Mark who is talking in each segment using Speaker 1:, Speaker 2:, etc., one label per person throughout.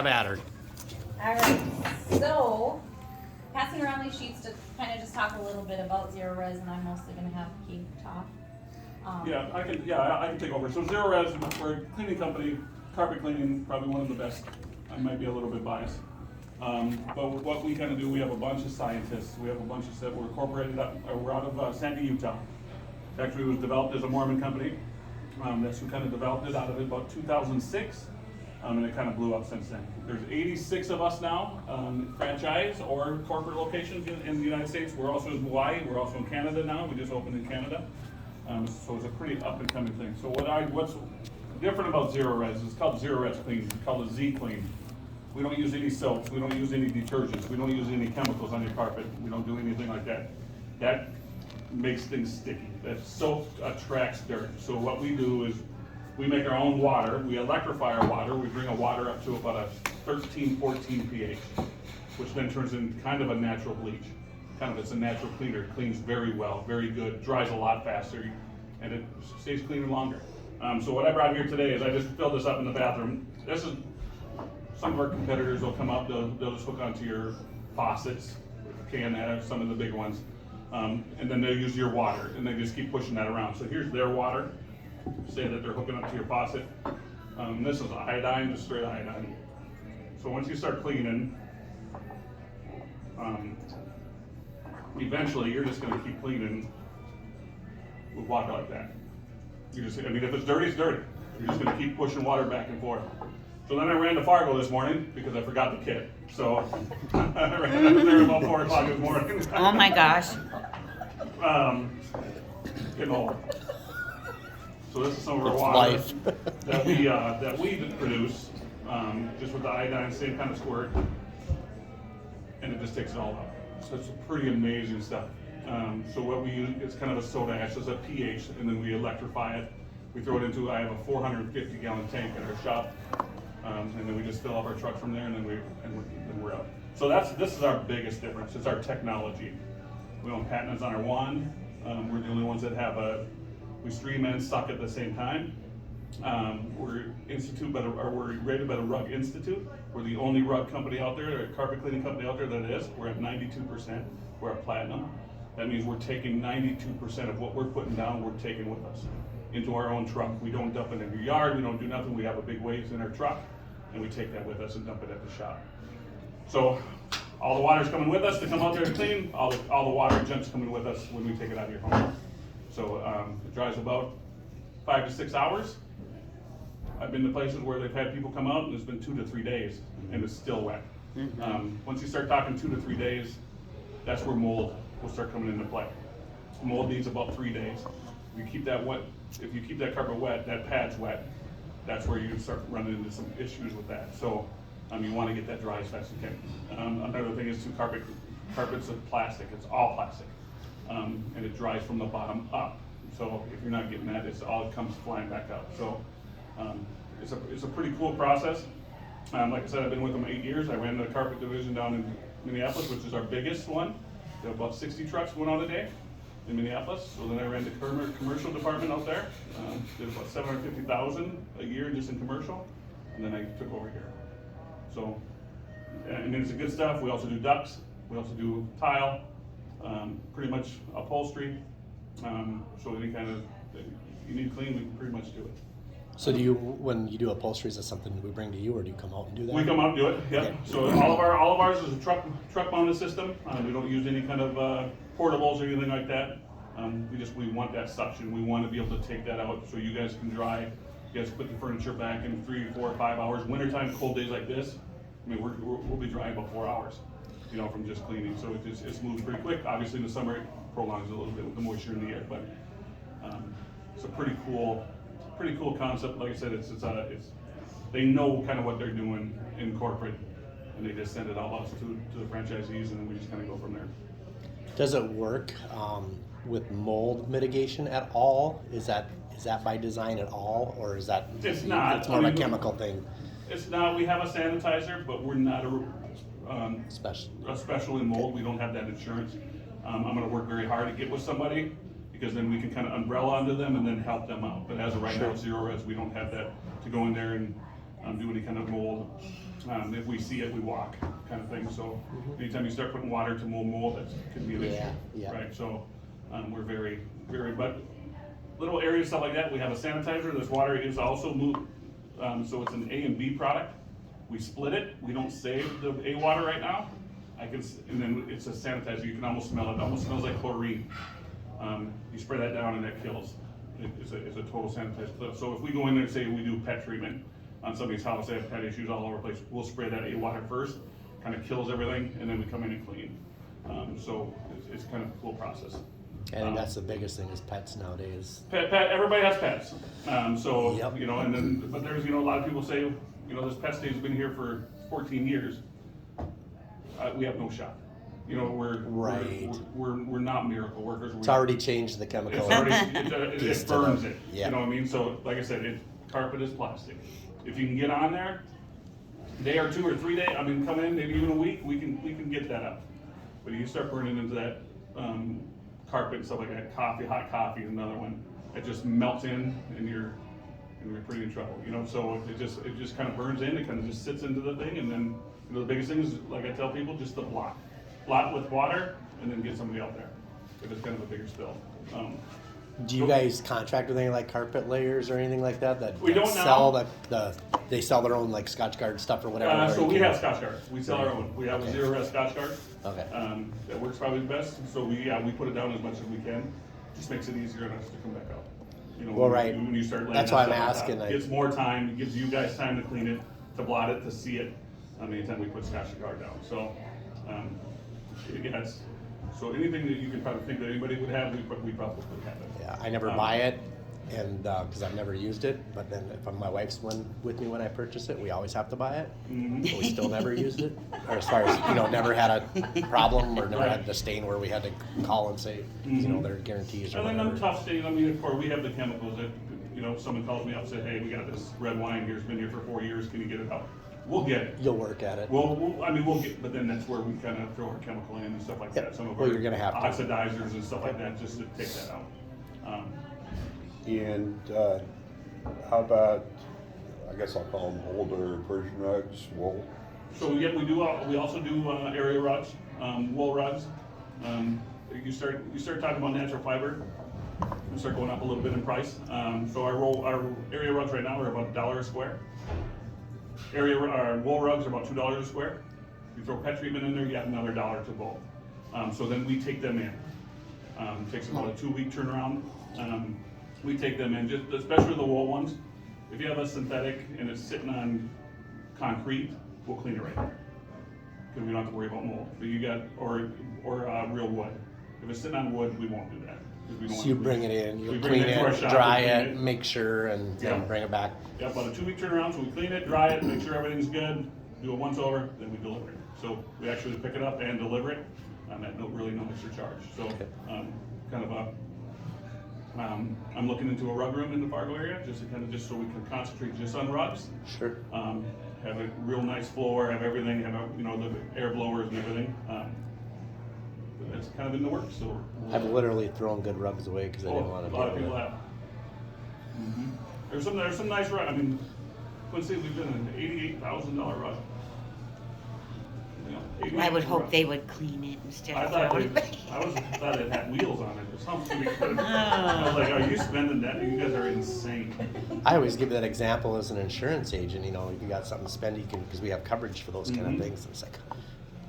Speaker 1: Battered.
Speaker 2: All right, so passing around these sheets to kind of just talk a little bit about ZeroRez, and I'm mostly going to have Keith talk.
Speaker 3: I can take over. So ZeroRez, we're a cleaning company, carpet cleaning, probably one of the best. I might be a little bit biased. But what we kind of do, we have a bunch of scientists. We have a bunch of stuff. We're incorporated up, we're out of Sandy, Utah. Actually, it was developed as a Mormon company. That's who kind of developed it out of it about 2006. And it kind of blew up since then. There's 86 of us now, franchise or corporate locations in the United States. We're also in Hawaii. We're also in Canada now. We just opened in Canada. So it's a pretty up and coming thing. So what's different about ZeroRez is called ZeroRez Clean. It's called a Z Clean. We don't use any soaps. We don't use any detergents. We don't use any chemicals on your carpet. We don't do anything like that. That makes things sticky. That soap attracts dirt. So what we do is we make our own water. We electrify our water. We bring our water up to about a 13, 14 pH, which then turns into kind of a natural bleach. It's a natural cleaner. It cleans very well, very good, dries a lot faster, and it stays cleaner longer. So what I brought here today is I just filled this up in the bathroom. This is, some of our competitors will come up, they'll just hook onto your faucets, some of the big ones, and then they'll use your water, and they just keep pushing that around. So here's their water. Say that they're hooking up to your faucet. This is iodine, just straight iodine. So once you start cleaning, eventually you're just going to keep cleaning with water like that. If it's dirty, it's dirty. You're just going to keep pushing water back and forth. So then I ran to Fargo this morning because I forgot the kit. So I ran up there about 4 o'clock this morning.
Speaker 2: Oh my gosh.
Speaker 3: Getting old. So this is some of our water that we produce, just with the iodine, same kind of squirt, and it just takes it all out. So it's pretty amazing stuff. So what we use, it's kind of a soda ash, it's a pH, and then we electrify it. We throw it into, I have a 450 gallon tank in our shop, and then we just fill up our truck from there, and then we're out. So this is our biggest difference. It's our technology. We own patents on our wand. We're the only ones that have we stream and suck at the same time. We're rated by the Rug Institute. We're the only rug company out there, or carpet cleaning company out there that is. We're at 92%. We're at platinum. That means we're taking 92% of what we're putting down, we're taking with us into our own truck. We don't dump it in your yard. We don't do nothing. We have a big waste in our truck, and we take that with us and dump it at the shop. So all the water's coming with us to come out there to clean. All the water and junk's coming with us when we take it out of your home. So it dries about 5 to 6 hours. I've been to places where they've had people come out and it's been 2 to 3 days and it's still wet. Once you start talking 2 to 3 days, that's where mold will start coming into play. Mold needs about 3 days. If you keep that wet, if you keep that carpet wet, that pad's wet, that's where you start running into some issues with that. So you want to get that dry as fast as you can. Another thing is carpets are plastic. It's all plastic. And it dries from the bottom up. So if you're not getting that, it comes flying back up. So it's a pretty cool process. Like I said, I've been with them 8 years. I ran the carpet division down in Minneapolis, which is our biggest one. We have about 60 trucks going out a day in Minneapolis. So then I ran the commercial department out there. Did about $750,000 a year just in commercial, and then I took over here. So, and it's a good stuff. We also do ducts. We also do tile. Pretty much upholstery. So any kind of you need clean, we can pretty much do it.
Speaker 1: So when you do upholstery, is that something we bring to you, or do you come out and do that?
Speaker 3: We come out and do it. Yeah. Okay. So all of ours is a truck mounted system. We don't use any kind of portables or anything like that. We want that suction. We want to be able to take that out so you guys can dry. You guys put the furniture back in 3, 4, 5 hours. Wintertime, cold days like this, we'll be dry about 4 hours. From just cleaning. So it moves pretty quick. Obviously in the summer it prolongs a little bit with the moisture in the air, but it's a pretty cool concept. Like I said, they know kind of what they're doing in corporate, and they just send it all out to the franchisees, and then we just kind of go from there.
Speaker 1: Does it work with mold mitigation at all? Is that by design at all, or is that
Speaker 3: it's not?
Speaker 1: It's more of a chemical thing.
Speaker 3: It's not. We have a sanitizer, but we're not especially in mold. We don't have that insurance. I'm going to work very hard to get with somebody, because then we can kind of umbrella onto them and then help them out. But as of right now, ZeroRez, we don't have that to go in there and do any kind of mold If we see it, we walk, kind of thing. So anytime you start putting water to mold, that could be an issue,
Speaker 1: Yeah.
Speaker 3: right? So we're very, but little areas, stuff like that. We have a sanitizer. This water is also moved, so it's an A and B product. We split it. We don't save the A water right now. And then it's a sanitizer. You can almost smell it. It almost smells like chlorine. You spray that down and that kills. It's a total sanitizer. So if we go in there and say we do pet treatment on somebody's house, they have pet issues all over the place, we'll spray that A water first, kind of kills everything, and then we come in and clean. So it's kind of a cool process.
Speaker 1: I think that's the biggest thing is pets nowadays.
Speaker 3: Pet, everybody has pets. So,
Speaker 1: Yep.
Speaker 3: you know, and then, but there's, you know, a lot of people say, you know, this pet state's been here for 14 years. We have no shot. You know, we're not miracle workers.
Speaker 1: It's already changed the chemical.
Speaker 3: It's already, it burns it.
Speaker 1: Yeah.
Speaker 3: You know what I mean? So, like I said, carpet is plastic. If you can get on there, day or 2 or 3 days, I mean, come in, maybe even a week, we can get that up. But you start burning into that carpet and stuff like that, hot coffee is another one. It just melts in, and you're pretty in trouble. You know, so it just kind of burns in. It kind of just sits into the thing, and then you know, the biggest thing is, like I tell people, just the blot with water, and then get somebody out there if it's kind of a bigger spill.
Speaker 1: Do you guys contract with any like carpet layers or anything like that?
Speaker 3: We don't
Speaker 1: sell they sell their own like Scotch Guard stuff or whatever.
Speaker 3: So we have Scotch Guard. We sell our own. We have a ZeroRez Scotch Guard.
Speaker 1: Okay.
Speaker 3: That works probably the best. So we put it down as much as we can. Just makes it easier on us to come back out. You know,
Speaker 1: Well, right.
Speaker 3: When you start laying
Speaker 1: That's
Speaker 3: that
Speaker 1: why I'm
Speaker 3: stuff on
Speaker 1: asking,
Speaker 3: top.
Speaker 1: like-
Speaker 3: It gives more time. It gives you guys time to clean it, to blot it, to see it. Anytime we put Scotch Guard down. So, so anything that you could probably think that anybody would have, we probably would have it.
Speaker 1: Yeah, I never buy it, and because I've never used it. But then if my wife's with me when I purchase it, we always have to buy it. But we still never used it, or as far as never had a problem or never had the stain where we had to call and say, their guarantees or
Speaker 3: And then
Speaker 1: whatever.
Speaker 3: them tough stains. I mean, of course, we have the chemicals that someone calls me up and says, "Hey, we got this red wine here. It's been here for 4 years. Can you get it out?" We'll get it.
Speaker 1: You'll work at it.
Speaker 3: We'll get, but then that's where we kind of throw our chemical in and stuff like that. Some of our
Speaker 1: You're gonna have to.
Speaker 3: oxidizers and stuff like that, just to take that out.
Speaker 4: And how about, I guess I'll call them older Persian rugs, wool?
Speaker 3: So we also do area rugs, wool rugs. You start talking about natural fiber, we start going up a little bit in price. So our area rugs right now are about $1 a square. Our wool rugs are about $2 a square. You throw pet treatment in there, you add another $1 to both. So then we take them in. It takes about a 2-week turnaround. We take them in, just especially the wool ones. If you have a synthetic and it's sitting on concrete, we'll clean it right there, because we don't have to worry about mold. But you got or real wood. If it's sitting on wood, we won't do that.
Speaker 1: So you bring it in, you
Speaker 3: We
Speaker 1: clean
Speaker 3: bring it to our
Speaker 1: it,
Speaker 3: shop,
Speaker 1: dry
Speaker 3: we clean
Speaker 1: it, make sure, and
Speaker 3: Yeah.
Speaker 1: then bring it back.
Speaker 3: Yeah, about a 2-week turnaround, so we clean it, dry it, make sure everything's good, do it once over, then we deliver it. So we actually pick it up and deliver it, at no extra charge. So, I'm looking into a rug room in the Fargo area, just so we can concentrate just on rugs.
Speaker 1: Sure.
Speaker 3: Have a real nice floor, have everything, have the air blowers and everything. But that's kind of in the works, so.
Speaker 1: I've literally thrown good rugs away because I didn't want to
Speaker 3: A lot of
Speaker 1: deal
Speaker 3: people
Speaker 1: with it.
Speaker 3: have. There's some nice rugs. I mean, let's say we've done an $88,000 rug.
Speaker 5: I would hope they would clean it instead
Speaker 3: I
Speaker 5: of
Speaker 3: thought
Speaker 5: throwing it
Speaker 3: thought it had wheels on it or something.
Speaker 5: Oh.
Speaker 3: I was like, are you spending that? You guys are insane.
Speaker 1: I always give that example as an insurance agent. If you got something to spend, you can, because we have coverage for those kind of things. It's like,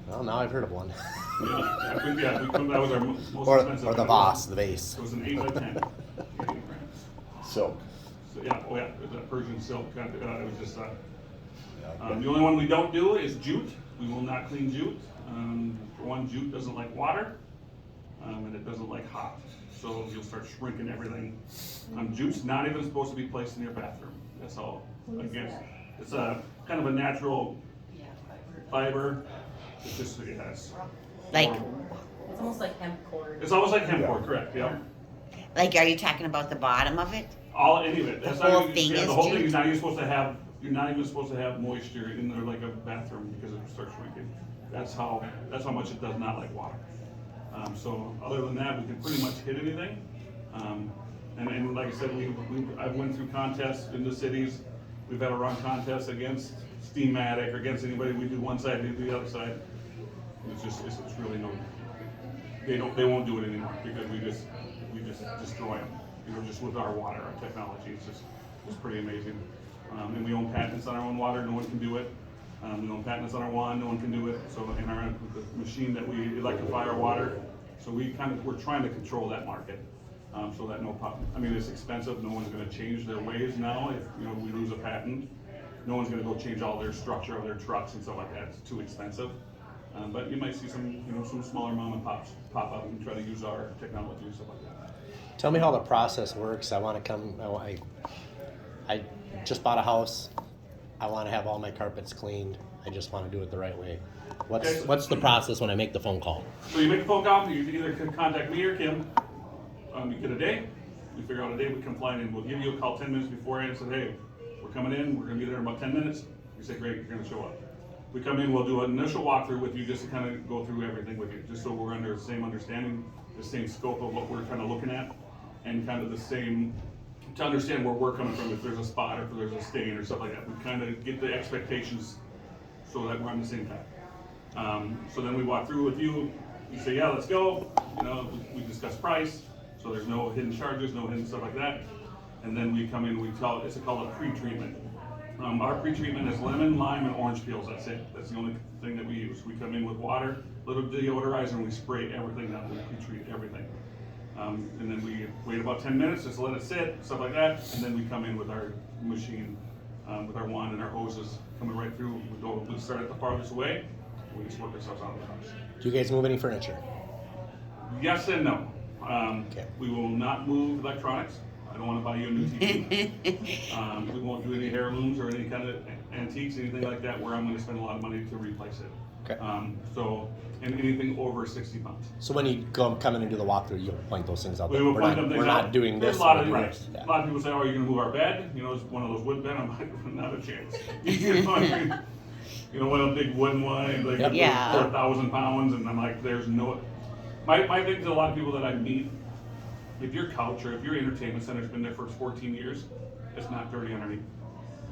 Speaker 1: well, now I've heard of one.
Speaker 3: That was our most expensive.
Speaker 1: or the Voss, the vase.
Speaker 3: It was an 8x10.
Speaker 4: Silk.
Speaker 3: So it was a Persian silk. It was just. The only one we don't do is jute. We will not clean jute. For one, jute doesn't like water, and it doesn't like hot. So you'll start shrinking everything. Jute's not even supposed to be placed in your bathroom. That's all. Again, it's a kind of a natural fiber. It's just, it's
Speaker 5: Like,
Speaker 2: It's almost like hemp cord.
Speaker 3: It's almost like hemp cord, correct? Yeah.
Speaker 5: are you talking about the bottom of it?
Speaker 3: Any of it. That's
Speaker 5: The whole
Speaker 3: not even,
Speaker 5: thing is
Speaker 3: the whole thing
Speaker 5: jute?
Speaker 3: is not even supposed to have. You're not even supposed to have moisture in there like a bathroom because it starts shrinking. That's how much it does not like water. So other than that, we can pretty much hit anything. And like I said, I've went through contests in the cities. We've had to run contests against Steamatic or against anybody. We do one side, they do the other side. It's really no, they won't do it anymore because we just destroy them. Just with our water, our technology, it's pretty amazing. And we own patents on our own water, no one can do it. We own patents on our wand, no one can do it. So in the machine that we electrify our water, so we're trying to control that market. So that it's expensive, no one's gonna change their ways now. If, we lose a patent, no one's gonna go change all their structure of their trucks and stuff like that, it's too expensive. But you might see some smaller mom and pops pop up and try to use our technology and stuff like that.
Speaker 1: Tell me how the process works. I want to come. I just bought a house. I want to have all my carpets cleaned. I just want to do it the right way. What's the process when I make the phone call?
Speaker 3: So you make a phone call. You either can contact me or Kim. You get a day. We figure out a day. We come flying in. We'll give you a call 10 minutes beforehand and say, hey, we're coming in. We're going to be there in about 10 minutes. You say, great, you're going to show up. We come in. We'll do an initial walkthrough with you just to kind of go through everything with you, just so we're under the same understanding, the same scope of what we're kind of looking at, and kind of the same, to understand where we're coming from, if there's a spot or if there's a stain or stuff like that. We kind of get the expectations so that we're on the same path. So then we walk through with you. You say, yeah, let's go. We discuss price. So there's no hidden charges, no hidden stuff like that. And then we come in, it's called a pre-treatment. Our pre-treatment is lemon, lime, and orange peels. That's it. That's the only thing that we use. We come in with water, little deodorizer, and we spray everything down. We pre-treat everything. And then we wait about 10 minutes, just let it sit, stuff like that. And then we come in with our machine, with our wand and our hoses coming right through. We start at the farthest away. And we just work ourselves out of the house.
Speaker 1: Do you guys move any furniture?
Speaker 3: Yes and no.
Speaker 1: Okay.
Speaker 3: We will not move electronics. I don't want to buy you a new TV. We won't do any heirlooms or any kind of antiques, anything like that, where I'm going to spend a lot of money to replace it.
Speaker 1: Okay.
Speaker 3: And anything over 60 pounds.
Speaker 1: So when you come in and do the walkthrough, you'll point those things out.
Speaker 3: We will point them things
Speaker 1: we're
Speaker 3: out.
Speaker 1: not doing
Speaker 3: There's
Speaker 1: this.
Speaker 3: a lot
Speaker 1: we're
Speaker 3: of
Speaker 1: doing
Speaker 3: right.
Speaker 1: this. Yeah.
Speaker 3: A lot of people say, "Oh, you're going to move our bed?" It's one of those wood bed. I'm like, not a chance. One of the big wooden ones, like
Speaker 1: Yep.
Speaker 5: Yeah.
Speaker 3: 4,000 pounds, and I'm like, there's no. My thing to a lot of people that I meet, if your couch or if your entertainment center's been there for 14 years, it's not dirty underneath.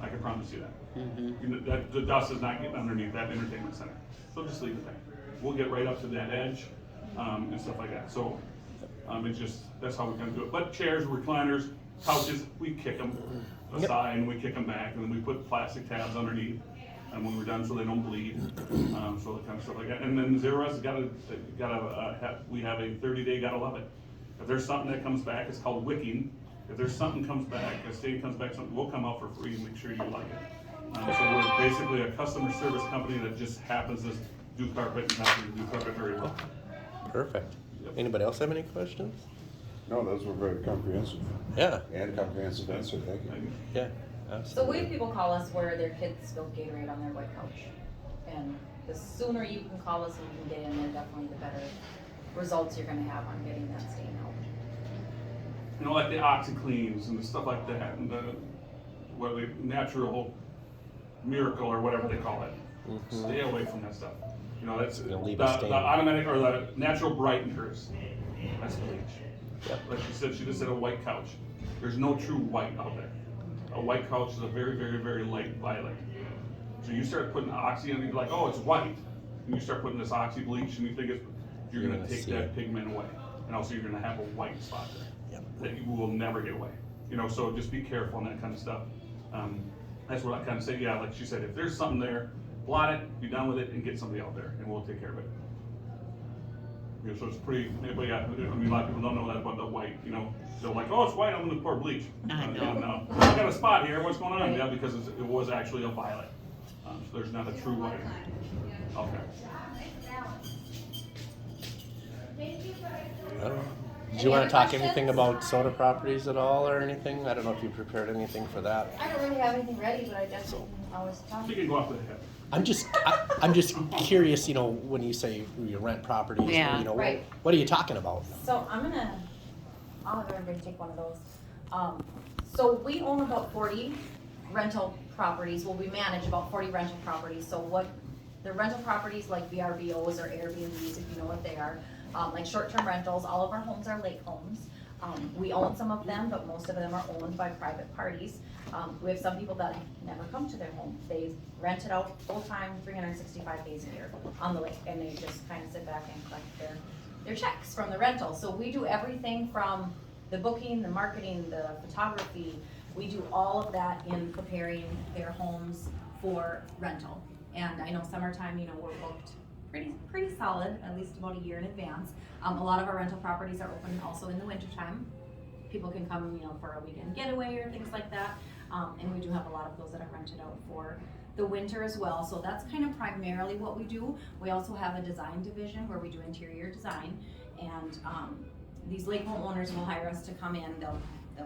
Speaker 3: I can promise you that. That the dust is not getting underneath that entertainment center. So just leave it there. We'll get right up to that edge and stuff like that. So that's how we kind of do it. But chairs, recliners, couches, we kick them aside and we kick them back, and then we put plastic tabs underneath. And when we're done, so they don't bleed, so that kind of stuff like that. And then ZeroRez we have a 30-day gotta love it. If there's something that comes back, it's called wicking. If there's something comes back, a stain comes back, something, we'll come out for free and make sure you like it. So we're basically a customer service company that just happens to do carpet and happens to do carpet very well.
Speaker 1: Perfect.
Speaker 3: Yep.
Speaker 1: Anybody else have any questions?
Speaker 4: No, those were very comprehensive.
Speaker 1: Yeah.
Speaker 4: And comprehensive answer, thank you.
Speaker 1: Yeah.
Speaker 2: So
Speaker 1: Absolutely.
Speaker 2: we have people call us where their kids spilled Gatorade on their white couch. And the sooner you can call us and we can get in there, definitely the better results you're gonna have on getting that stain out.
Speaker 3: Like the OxyCleans and the stuff like that, and the natural miracle or whatever they call it. Stay away from that stuff. That's
Speaker 1: Gonna leave
Speaker 3: the
Speaker 1: a stain.
Speaker 3: automatic or the natural brighteners. That's bleach.
Speaker 1: Yep.
Speaker 3: Like she just said a white couch. There's no true white out there. A white couch is a very, very, very light violet. So you start putting oxy in, you're like, oh, it's white. And you start putting this oxy bleach, and you think you're
Speaker 1: You're
Speaker 3: gonna
Speaker 1: gonna
Speaker 3: take
Speaker 1: see
Speaker 3: that
Speaker 1: it.
Speaker 3: pigment away, and also you're gonna have a white spot there
Speaker 1: Yep.
Speaker 3: that you will never get away. So just be careful on that kind of stuff. That's what I kind of say. Yeah, like she said, if there's something there, blot it, be done with it, and get somebody out there, and we'll take care of it. So it's pretty. A lot of people don't know that about the white. They're like, oh, it's white. I'm gonna pour bleach.
Speaker 5: I know.
Speaker 3: No, I got a spot here. What's going on? Yeah, because it was actually a violet. So there's not a true white. Okay.
Speaker 1: I don't know. Do you want to talk anything about Sota Properties at all or anything? I don't know if you prepared anything for that.
Speaker 2: I don't really have anything ready, but I definitely can always talk.
Speaker 3: You can go off the head.
Speaker 1: I'm just curious, when you say you rent properties,
Speaker 5: Yeah.
Speaker 2: Right.
Speaker 1: what are you talking about?
Speaker 2: So I'll have everybody take one of those. So we own about 40 rental properties. Well, we manage about 40 rental properties. So what the rental properties like VRBOs or Airbnbs, if you know what they are, like short-term rentals. All of our homes are lake homes. We own some of them, but most of them are owned by private parties. We have some people that never come to their home. They rent it out full-time, 365 days a year on the lake, and they just kind of sit back and collect their checks from the rental. So we do everything from the booking, the marketing, the photography. We do all of that in preparing their homes for rental. And I know summertime, you know, we're booked pretty solid, at least about a year in advance. A lot of our rental properties are open also in the wintertime. People can come, you know, for a weekend getaway or things like that. And we do have a lot of those that are rented out for the winter as well. So that's kind of primarily what we do. We also have a design division where we do interior design. And these lake homeowners will hire us to come in. They'll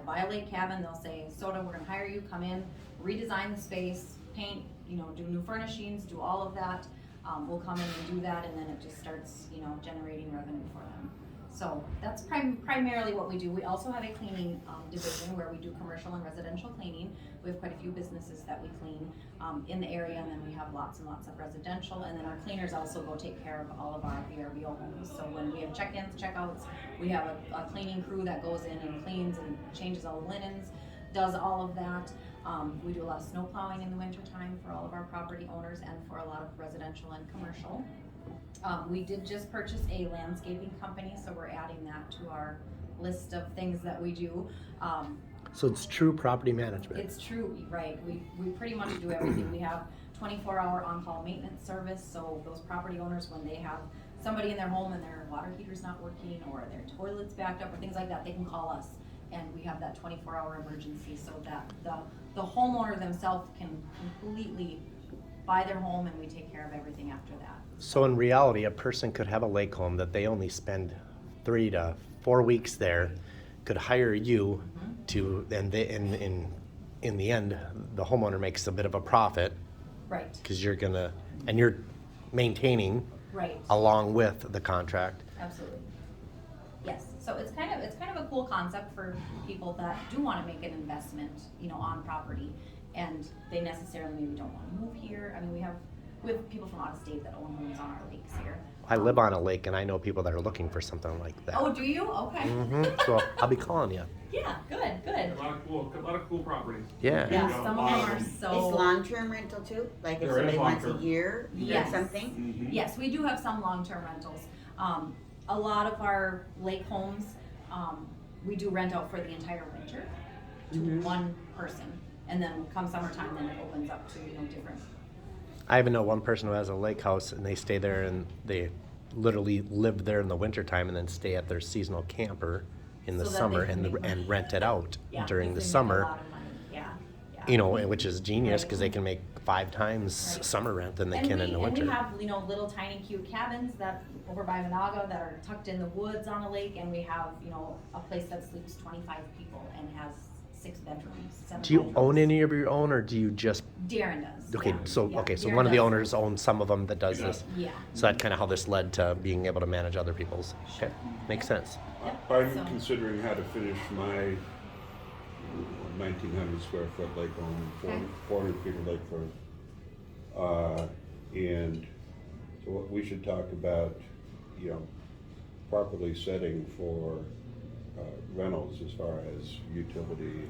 Speaker 2: buy a lake cabin. They'll say, Sota, we're gonna hire you, come in, redesign the space, paint, you know, do new furnishings, do all of that. We'll come in and do that, and then it just starts, you know, generating revenue for them. So that's primarily what we do. We also have a cleaning division where we do commercial and residential cleaning. We have quite a few businesses that we clean in the area, and then we have lots and lots of residential. And then our cleaners also go take care of all of our VRBO homes. So when we have check-ins, check-outs, we have a cleaning crew that goes in and cleans and changes all the linens, does all of that. We do a lot of snow plowing in the wintertime for all of our property owners and for a lot of residential and commercial. We did just purchase a landscaping company, so we're adding that to our list of things that we do.
Speaker 1: So it's true property management.
Speaker 2: It's true, right. We pretty much do everything. We have 24-hour on-call maintenance service, so those property owners, when they have somebody in their home and their water heater's not working or their toilet's backed up or things like that, they can call us. And we have that 24-hour emergency so that the homeowner themselves can completely buy their home, and we take care of everything after that.
Speaker 1: So in reality, a person could have a lake home that they only spend 3 to 4 weeks there, could hire you to, and they, in the end, the homeowner makes a bit of a profit
Speaker 2: Right,
Speaker 1: because you're maintaining
Speaker 2: right,
Speaker 1: along with the contract.
Speaker 2: absolutely. Yes, so it's kind of a cool concept for people that do want to make an investment, you know, on property, and they necessarily maybe don't want to move here. I mean, we have people from out of state that own homes on our lakes here.
Speaker 1: I live on a lake and I know people that are looking for something like that.
Speaker 2: Oh, do you? Okay.
Speaker 1: So I'll be calling you.
Speaker 2: Yeah, good.
Speaker 3: A lot of cool properties.
Speaker 1: Yeah.
Speaker 2: Yeah,
Speaker 3: You know,
Speaker 2: some
Speaker 3: a
Speaker 2: of
Speaker 3: lot
Speaker 2: them are
Speaker 3: them.
Speaker 5: Is
Speaker 2: so.
Speaker 5: long-term rental too? Like if
Speaker 3: There is
Speaker 5: somebody wants a
Speaker 3: long-term.
Speaker 5: year or
Speaker 2: Yes.
Speaker 5: something?
Speaker 3: Mhm.
Speaker 2: Yes, we do have some long-term rentals. A lot of our lake homes, we do rent out for the entire winter to one person. And then come summertime, then it opens up to, you know, different.
Speaker 1: I even know one person who has a lake house and they stay there and they literally live there in the wintertime and then stay at their seasonal camper in the
Speaker 2: So that
Speaker 1: summer
Speaker 2: they can make money.
Speaker 1: and rent it out
Speaker 2: Yeah,
Speaker 1: during the
Speaker 2: because they make
Speaker 1: summer.
Speaker 2: a lot of money. Yeah, yeah.
Speaker 1: You know, which is genius
Speaker 2: Right.
Speaker 1: because they can make 5 times
Speaker 2: Right.
Speaker 1: summer rent than they
Speaker 2: And
Speaker 1: can
Speaker 2: we,
Speaker 1: in the
Speaker 2: and
Speaker 1: winter.
Speaker 2: we have, you know, little tiny cute cabins that over by Monaga that are tucked in the woods on a lake, and we have, you know, a place that sleeps 25 people and has 6 bedrooms, 7
Speaker 1: Do you
Speaker 2: bedrooms.
Speaker 1: own any of your own or do you just
Speaker 2: Darren does.
Speaker 1: okay,
Speaker 2: yeah.
Speaker 1: so
Speaker 2: Yeah,
Speaker 1: okay, so
Speaker 2: Darren
Speaker 1: one of the
Speaker 2: does.
Speaker 1: owners owns some of them that does
Speaker 3: Yeah.
Speaker 1: this.
Speaker 2: Yeah.
Speaker 1: So that's kind of how this led to being able to manage other people's. Okay, makes sense.
Speaker 2: Yep,
Speaker 4: I'm
Speaker 2: so-
Speaker 4: considering how to finish my 1,900 square foot lake home,
Speaker 2: Okay.
Speaker 4: 400 feet of lakefront. And so what we should talk about, you know, properly setting for rentals as far as utility